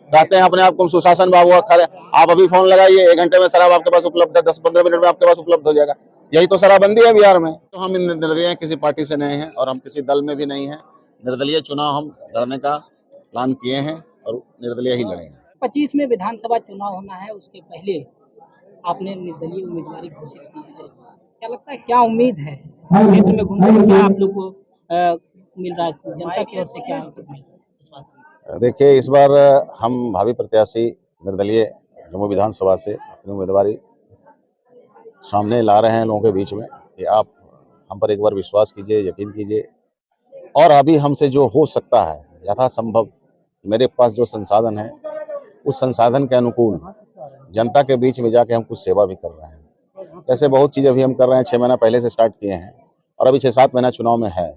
कहते हैं अपने आप को सुशासन बाबू खड़े, आप अभी फोन लगाइए 1 घंटे में शराब आपके पास उपलब्ध है, 10-15 मिनट में आपके पास उपलब्ध हो जाएगा। यही तो शराबबंदी है बिहार में। तो हम निर्दलीय किसी पार्टी से नहीं है और हम किसी दल में भी नहीं है। निर्दलीय चुनाव हम लड़ने का प्लान किए हैं और निर्दलीय ही लड़ेंगे। 25 में विधानसभा चुनाव होना है, उसके पहले आपने निर्दलीय उम्मीदवारी घोषित की है। क्या लगता है, क्या उम्मीद है क्षेत्र में घूमने में, क्या आप लोग को मिल रहा है जनता की ओर से, क्या देखिए, इस बार हम भावी प्रत्याशी निर्दलीय जम्मू विधानसभा से अपनी उम्मीदवारी सामने ला रहे हैं लोगों के बीच में कि आप हम पर एक बार विश्वास कीजिए, यकीन कीजिए और अभी हमसे जो हो सकता है यथासंभव मेरे पास जो संसाधन है उस संसाधन के अनुकूल जनता के बीच में जाके हम कुछ सेवा भी कर रहे हैं। जैसे बहुत चीज़ अभी हम कर रहे हैं, 6 महीना पहले से स्टार्ट किए हैं और अभी 6-7 महीना चुनाव में है।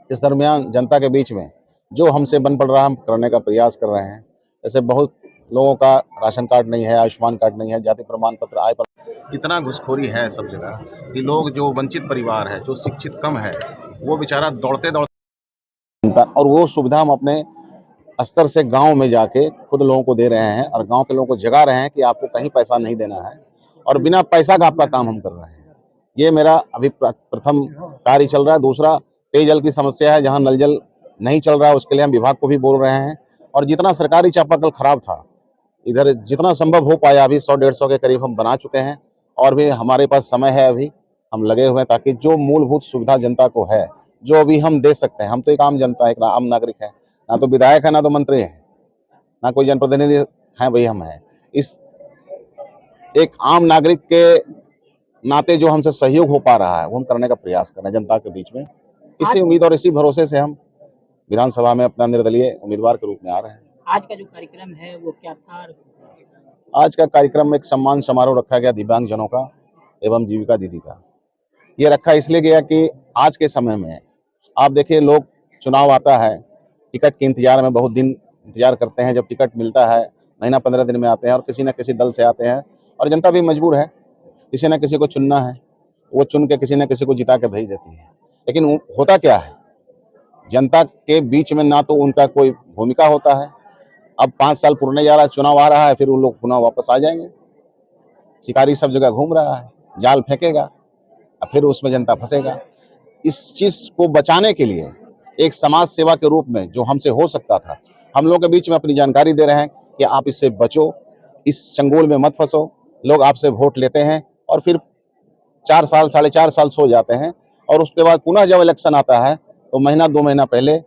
इस दरमियान जनता के बीच में जो हमसे बन पड़ रहा है हम करने का प्रयास कर रहे हैं। जैसे बहुत लोगों का राशन कार्ड नहीं है, आयुष्मान कार्ड नहीं है, जाति प्रमाण पत्र, आय पर इतना घुसखोरी है सब जगह कि लोग जो वंचित परिवार है, जो शिक्षित कम है, वो बेचारा दौड़ते दौड़ते, और वो सुविधा हम अपने स्तर से गांव में जाके खुद लोगों को दे रहे हैं और गांव के लोगों को जगा रहे हैं कि आपको कहीं पैसा नहीं देना है और बिना पैसा का आपका काम हम कर रहे हैं। ये मेरा अभी प्रथम कार्य चल रहा है। दूसरा, पेयजल की समस्या है, जहां नल जल नहीं चल रहा है उसके लिए हम विभाग को भी बोल रहे हैं और जितना सरकारी चापाकल खराब था इधर जितना संभव हो पाया अभी 100-150 के करीब हम बना चुके हैं और भी हमारे पास समय है, अभी हम लगे हुए हैं ताकि जो मूलभूत सुविधा जनता को है जो अभी हम दे सकते हैं। हम तो एक आम जनता, एक आम नागरिक है, ना तो विधायक है, ना तो मंत्री है, ना कोई जनप्रतिनिधि है, भाई हम हैं। इस एक आम नागरिक के नाते जो हमसे सहयोग हो पा रहा है वो हम करने का प्रयास कर रहे हैं जनता के बीच में। इसी उम्मीद और इसी भरोसे से हम विधानसभा में अपना निर्दलीय उम्मीदवार के रूप में आ रहे हैं। आज का जो कार्यक्रम है वो क्या था? आज का कार्यक्रम एक सम्मान समारोह रखा गया दिव्यांग जनों का एवं जीविका दीदी का। ये रखा इसलिए गया कि आज के समय में आप देखिए, लोग चुनाव आता है, टिकट के इंतजार में बहुत दिन इंतजार करते हैं, जब टिकट मिलता है महीना 15 दिन में आते हैं और किसी न किसी दल से आते हैं और जनता भी मजबूर है, किसी न किसी को चुनना है, वो चुन के किसी न किसी को जिता के भेज देती है। लेकिन होता क्या है, जनता के बीच में ना तो उनका कोई भूमिका होता है। अब 5 साल पुरने जा रहा है, चुनाव आ रहा है, फिर उन लोग पुनः वापस आ जाएंगे। शिकारी सब जगह घूम रहा है, जाल फेंकेगा और फिर उसमें जनता फंसेगा। इस चीज को बचाने के लिए एक समाज सेवा के रूप में जो हमसे हो सकता था, हम लोगों के बीच में अपनी जानकारी दे रहे हैं कि आप इससे बचो, इस चंगुल में मत फंसो। लोग आपसे वोट लेते हैं और फिर 4 साल 4.5 साल सो जाते हैं और उसके बाद पुनः जब इलेक्शन आता है तो महीना 2 महीना पहले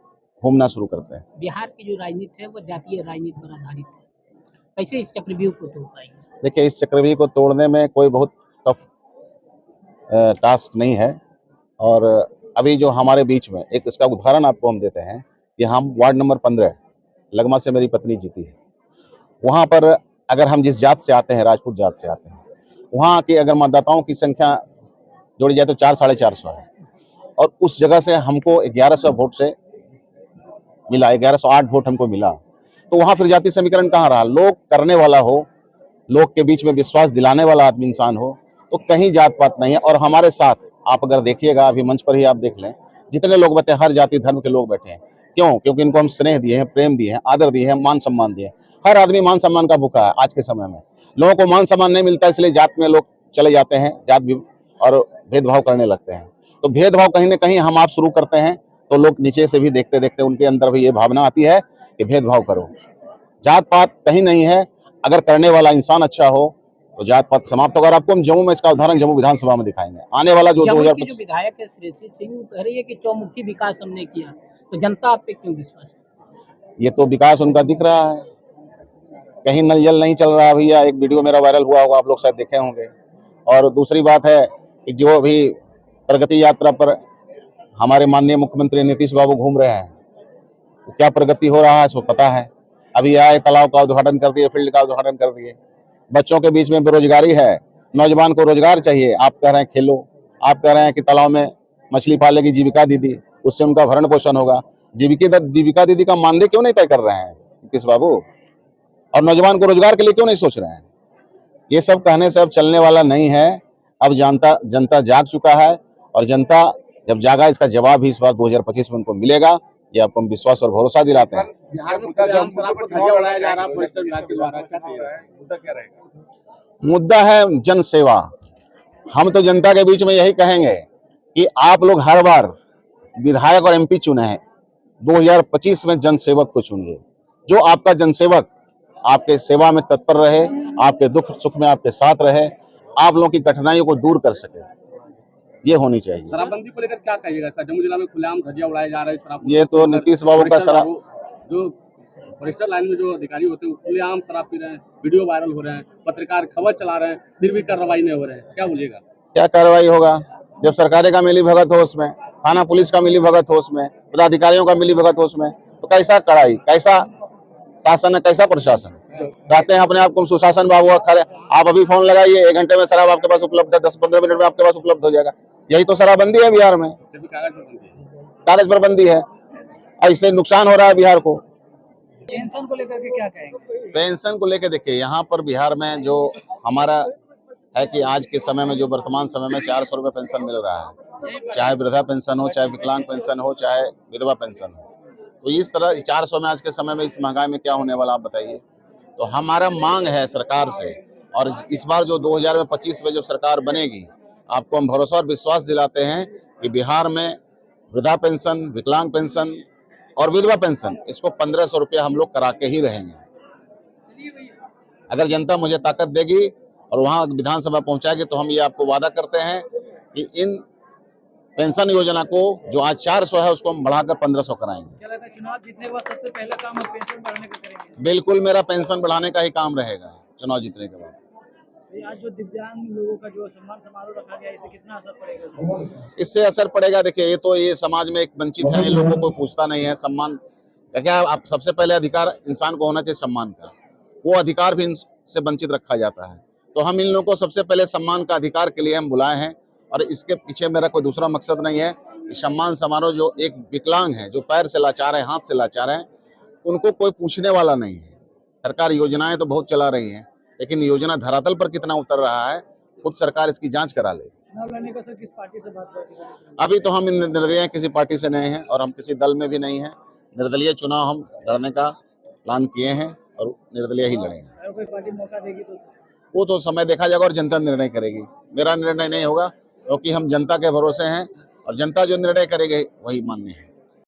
घूमना शुरू करते हैं। बिहार की जो राजनीति है वो जातीय राजनीति पर आधारित है, कैसे इस चक्रव्यूह को तोड़ पाएंगे? देखिए, इस चक्रव्यूह को तोड़ने में कोई बहुत टफ टास्क नहीं है और अभी जो हमारे बीच में एक इसका उदाहरण आपको हम देते हैं कि हम वार्ड नंबर 15 लगमा से मेरी पत्नी जीती है। वहाँ पर अगर हम जिस जात से आते हैं, राजपूत जात से आते हैं, वहाँ के अगर मतदाताओं की संख्या जोड़ी जाए तो 400-450 है और उस जगह से हमको 1100 वोट से मिला, 1108 वोट हमको मिला। तो वहाँ फिर जाति समीकरण कहाँ रहा? लोग करने वाला हो, लोग के बीच में विश्वास दिलाने वाला आदमी इंसान हो, तो कहीं जात पात नहीं है। और हमारे साथ आप अगर देखिएगा, अभी मंच पर ही आप देख लें, जितने लोग बैठे हर जाति धर्म के लोग बैठे हैं। क्यों? क्योंकि इनको हम स्नेह दिए हैं, प्रेम दिए हैं, आदर दिए हैं, मान सम्मान दिए हैं। हर आदमी मान सम्मान का भूखा है। आज के समय में लोगों को मान सम्मान नहीं मिलता, इसलिए जात में लोग चले जाते हैं, जात भी और भेदभाव करने लगते हैं। तो भेदभाव कहीं ना कहीं हम आप शुरू करते हैं तो लोग नीचे से भी देखते देखते उनके अंदर भी ये भावना आती है कि भेदभाव करो। जात पात कहीं नहीं है, अगर करने वाला इंसान अच्छा हो तो जात पात समाप्त होगा। आपको हम जम्मू में इसका उदाहरण जम्मू विधानसभा में दिखाएंगे। आने वाला जो 2025 विधायक है श्रेषी सिंह, कह रही है कि चौमुखी विकास हमने किया, तो जनता आप पे क्यों विश्वास है? ये तो विकास उनका दिख रहा है, कहीं नल जल नहीं चल रहा भैया। एक वीडियो मेरा वायरल हुआ होगा, आप लोग शायद देखे होंगे। और दूसरी बात है कि जो अभी प्रगति यात्रा पर हमारे माननीय मुख्यमंत्री नीतीश बाबू घूम रहे हैं, तो क्या प्रगति हो रहा है इसको पता है। अभी आए, तालाब का उद्घाटन कर दिए, फील्ड का उद्घाटन कर दिए। बच्चों के बीच में बेरोजगारी है, नौजवान को रोजगार चाहिए, आप कह रहे हैं खेलो। आप कह रहे हैं कि तालाब में मछली पालेगी जीविका दीदी, उससे उनका भरण पोषण होगा। जीविका दीदी का मानदेय क्यों नहीं तय कर रहे हैं नीतीश बाबू? और नौजवान को रोजगार के लिए क्यों नहीं सोच रहे हैं? ये सब कहने से अब चलने वाला नहीं है। अब जनता जाग चुका है और जनता जब जागा, इसका जवाब भी इस बार 2025 में उनको मिलेगा। ये आपको हम विश्वास और भरोसा दिलाते हैं। बिहार में खुलेआम शराब को धज्जियां उड़ाया जा रहा है पुलिस विभाग के द्वारा, क्या कहिएगा? मुद्दा क्या रहेगा? मुद्दा है जन सेवा। हम तो जनता के बीच में यही कहेंगे कि आप लोग हर बार विधायक और एमपी चुने हैं, 2025 में जनसेवक को चुनिए, जो आपका जनसेवक आपके सेवा में तत्पर रहे, आपके दुख सुख में आपके साथ रहे, आप लोगों की कठिनाइयों को दूर कर सके, ये होनी चाहिए। शराबबंदी को लेकर क्या कहिएगा? जमुई जिला में खुलेआम धज्जियां उड़ाए जा रहे हैं शराब, ये तो नीतीश बाबू का शराब, जो फॉरेस्टर लाइन में जो अधिकारी होते हैं वो खुलेआम शराब पी रहे हैं, वीडियो वायरल हो रहे हैं, पत्रकार खबर चला रहे हैं, फिर भी कार्रवाई नहीं हो रहे हैं, क्या बोलिएगा? क्या कार्रवाई होगा जब सरकारें का मिली भगत हो उसमें, थाना पुलिस का मिली भगत हो उसमें, पदाधिकारियों का मिली भगत हो उसमें, तो कैसा कड़ाई, कैसा शासन है, कैसा प्रशासन? कहते हैं अपने आप को सुशासन बाबू खड़े, आप अभी फोन लगाइए 1 घंटे में शराब आपके पास उपलब्ध है, 10-15 मिनट में आपके पास उपलब्ध हो जाएगा। यही तो शराबबंदी है बिहार में, कागज पर बंदी है। इससे नुकसान हो रहा है बिहार को। पेंशन को लेकर के क्या कहेंगे? पेंशन को लेकर देखिए, यहाँ पर बिहार में जो हमारा है कि आज के समय में जो वर्तमान समय में 400 रुपये पेंशन मिल रहा है, चाहे वृद्धा पेंशन हो, चाहे विकलांग पेंशन हो, चाहे विधवा पेंशन हो, तो इस तरह 400 में आज के समय में इस महंगाई में क्या होने वाला आप बताइए। तो हमारा मांग है सरकार से, और इस बार जो 2025 में जो सरकार बनेगी, आपको हम भरोसा और विश्वास दिलाते हैं कि बिहार में वृद्धा पेंशन, विकलांग पेंशन और विधवा पेंशन, इसको 1500 रुपया हम लोग करा के ही रहेंगे। अगर जनता मुझे ताकत देगी और वहाँ विधानसभा पहुंचाएगी तो हम ये आपको वादा करते हैं कि इन पेंशन योजना को जो आज 400 है उसको हम बढ़ाकर 1500 कराएंगे। क्या लगता है चुनाव जीतने के बाद सबसे पहला काम हम पेंशन बढ़ाने का करेंगे? बिल्कुल, मेरा पेंशन बढ़ाने का ही काम रहेगा चुनाव जीतने के बाद। आज जो दिव्यांग लोगों का जो सम्मान समारोह रखा गया, इससे कितना असर पड़ेगा? इससे असर पड़ेगा, देखिए ये समाज में एक वंचित है, इन लोगों को पूछता नहीं है सम्मान क्या। आप सबसे पहले अधिकार इंसान को होना चाहिए सम्मान का, वो अधिकार भी इनसे वंचित रखा जाता है। तो हम इन लोगों को सबसे पहले सम्मान का अधिकार के लिए हम बुलाए हैं, और इसके पीछे मेरा कोई दूसरा मकसद नहीं है। सम्मान समारोह जो एक विकलांग है, जो पैर से लाचार है, हाथ से लाचार है, उनको कोई पूछने वाला नहीं है। सरकार योजनाएं तो बहुत चला रही है, लेकिन योजना धरातल पर कितना उतर रहा है, खुद सरकार इसकी जांच करा ले। चुनाव लड़ने का सर किस पार्टी से बात करते हैं? अभी तो हम निर्दलीय किसी पार्टी से नहीं हैं, और हम किसी दल में भी नहीं हैं। निर्दलीय चुनाव हम लड़ने का प्लान किए हैं और निर्दलीय ही लड़ेंगे। अगर कोई पार्टी मौका देगी तो? वो तो समय देखा जाएगा और जनता निर्णय करेगी। मेरा निर्णय नहीं होगा, क्योंकि हम जनता के भरोसे हैं, और जनता जो निर्णय करेगी वही मान्य है।